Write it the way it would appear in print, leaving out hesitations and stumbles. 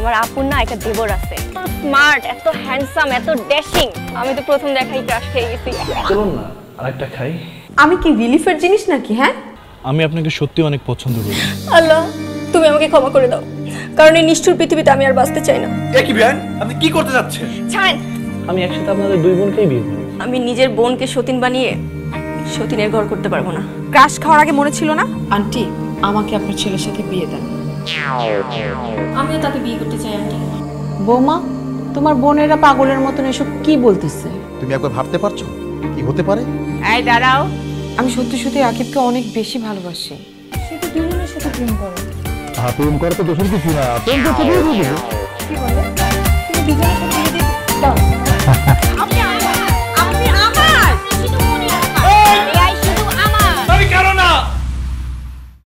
আমার আপুর না একটা দেবর আছে, স্মার্ট, এত হ্যান্ডসাম, এত ড্যাশিং। আমি তো প্রথম দেখাই ক্রাশ খেয়ে গেছি। চলুন না আরেকটা খাই। আমি কি রিলিফের জিনিস নাকি? হ্যাঁ, আমি আপনাকে সত্যি অনেক পছন্দ করি। আল্লাহ, তুমি আমাকে ক্ষমা করে দাও, কারণ এই নিষ্ঠুর পৃথিবীতে আমি আর বাঁচতে চাই না। কি বেন, আপনি কি করতে যাচ্ছেন? ছাড়েন। আমি একসাথে আপনাদের দুই বোনকেই বিয়ে করব। আমি নিজের বোনকে সতীন বানিয়ে সতীনের ঘর করতে পারবো না। ক্রাশ খাওয়ার আগে মনে ছিল না? আন্টি, আমাকে আপনার ছেলের সাথে বিয়ে দেন। আমিও তাকে বিয়ে করতে চাই আন্টি। বৌমা, তোমার বোনেরা পাগলের মতন এসব কি বলতেছে? তুমি একবার ভাবতে পারছো কি হতে পারে? এই দাঁড়াও, আমি সত্যি সত্যি আকিবকে অনেক বেশি ভালোবাসি। সে তো দুজনের সাথে প্রেম করে। প্রেম করে তো দোষের কিছু না, প্রেম করতে দিয়ে দিবে। কি বলে? তুমি দুজনের সাথে বিয়ে